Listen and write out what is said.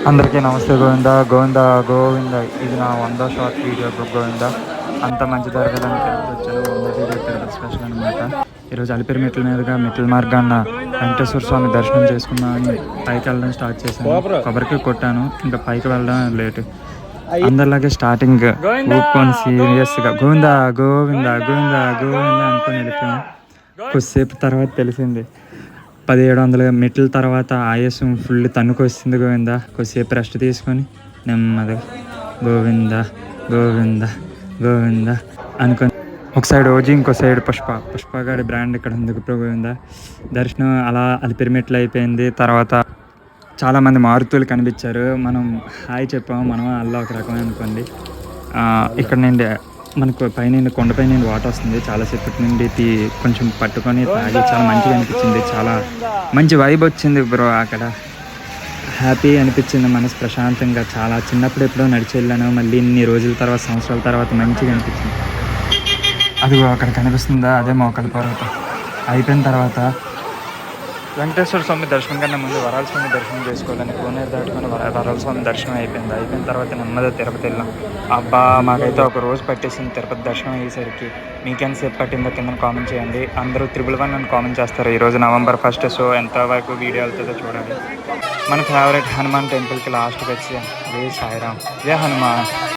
అందరికీ నమస్తే. గోవింద గోవింద గోవింద. ఇది నా 100వ షార్ట్ వీడియో. గోవింద అంత మంచి జరగదని తిరుపతి వచ్చాను. 100 వీడియో తిరుపతి స్పెషల్ అనమాట. ఈరోజు అలిపిరి మెట్ల మీదుగా మెట్ల మార్గాన్న వెంకటేశ్వర స్వామి దర్శనం చేసుకున్నాను. పైకి వెళ్ళడం స్టార్ట్ చేశాను. కొబ్బరికి కొట్టాను. ఇంకా పైకి వెళ్ళడం లేటు. అందరిలాగే స్టార్టింగ్ ఊపుకొని సీరియస్గా గోవింద గోవింద గోవింద గోవింద అనుకొని వెళ్ళిపోయాను. కొద్దిసేపు తర్వాత తెలిసింది 1700 మెట్ల తర్వాత ఆయాసం ఫుల్ తన్నుకు వస్తుంది. గోవింద కొద్దిసేపు రెస్ట్ తీసుకొని నెమ్మదిగా గోవింద గోవింద గోవింద అనుకొని ఒక సైడ్ ఓజీ, ఇంకో సైడ్ పుష్ప గారి బ్రాండ్ ఇక్కడ ఉంది. గోవింద దర్శనం అలా అలిపిరి మెట్లు అయిపోయింది. తర్వాత చాలామంది మారుతులు కనిపించారు. మనం హాయ్ చెప్పాము. మనం అలా ఒక రకమైన అనుకోండి. ఇక్కడ నుండి మనకు పైన కొండపై నుండి వాటర్ వస్తుంది. చాలాసేపటి నుండి కొంచెం పట్టుకొని తాగి చాలా మంచిగా అనిపించింది. చాలా మంచి వైబ్ వచ్చింది బ్రో. అక్కడ హ్యాపీ అనిపించింది. మనసు ప్రశాంతంగా. చాలా చిన్నప్పుడు ఎప్పుడో నడిచి వెళ్ళాను. మళ్ళీ ఇన్ని రోజుల తర్వాత, సంవత్సరాల తర్వాత మంచిగా అనిపించింది. అదిగో అక్కడ కనిపిస్తుందా, అదే మోకాల పర్వతం. అయిపోయిన తర్వాత వెంకటేశ్వర స్వామి దర్శనం కన్నా ముందు వరాల స్వామి దర్శనం చేసుకోవాలని కోనేరు దాటుకొని వరాల స్వామి దర్శనం అయిపోయింది. అయిపోయిన తర్వాత నెమ్మదిగా తిరుపతి వెళ్ళాం. అబ్బా, మాకైతే ఒక రోజు పట్టేసింది తిరుపతి దర్శనం అయ్యేసరికి. మీకేం సేపు పట్టిందో కింద కామెంట్ చేయండి. అందరూ 111 అని కామెంట్ చేస్తారు. ఈరోజు November 1st. సో ఎంతవరకు వీడియో వెళ్తుందో చూడాలి. మన ఫేవరెట్ హనుమాన్ టెంపుల్కి లాస్ట్కి వచ్చి జై సాయిరామ్, జై హనుమాన్.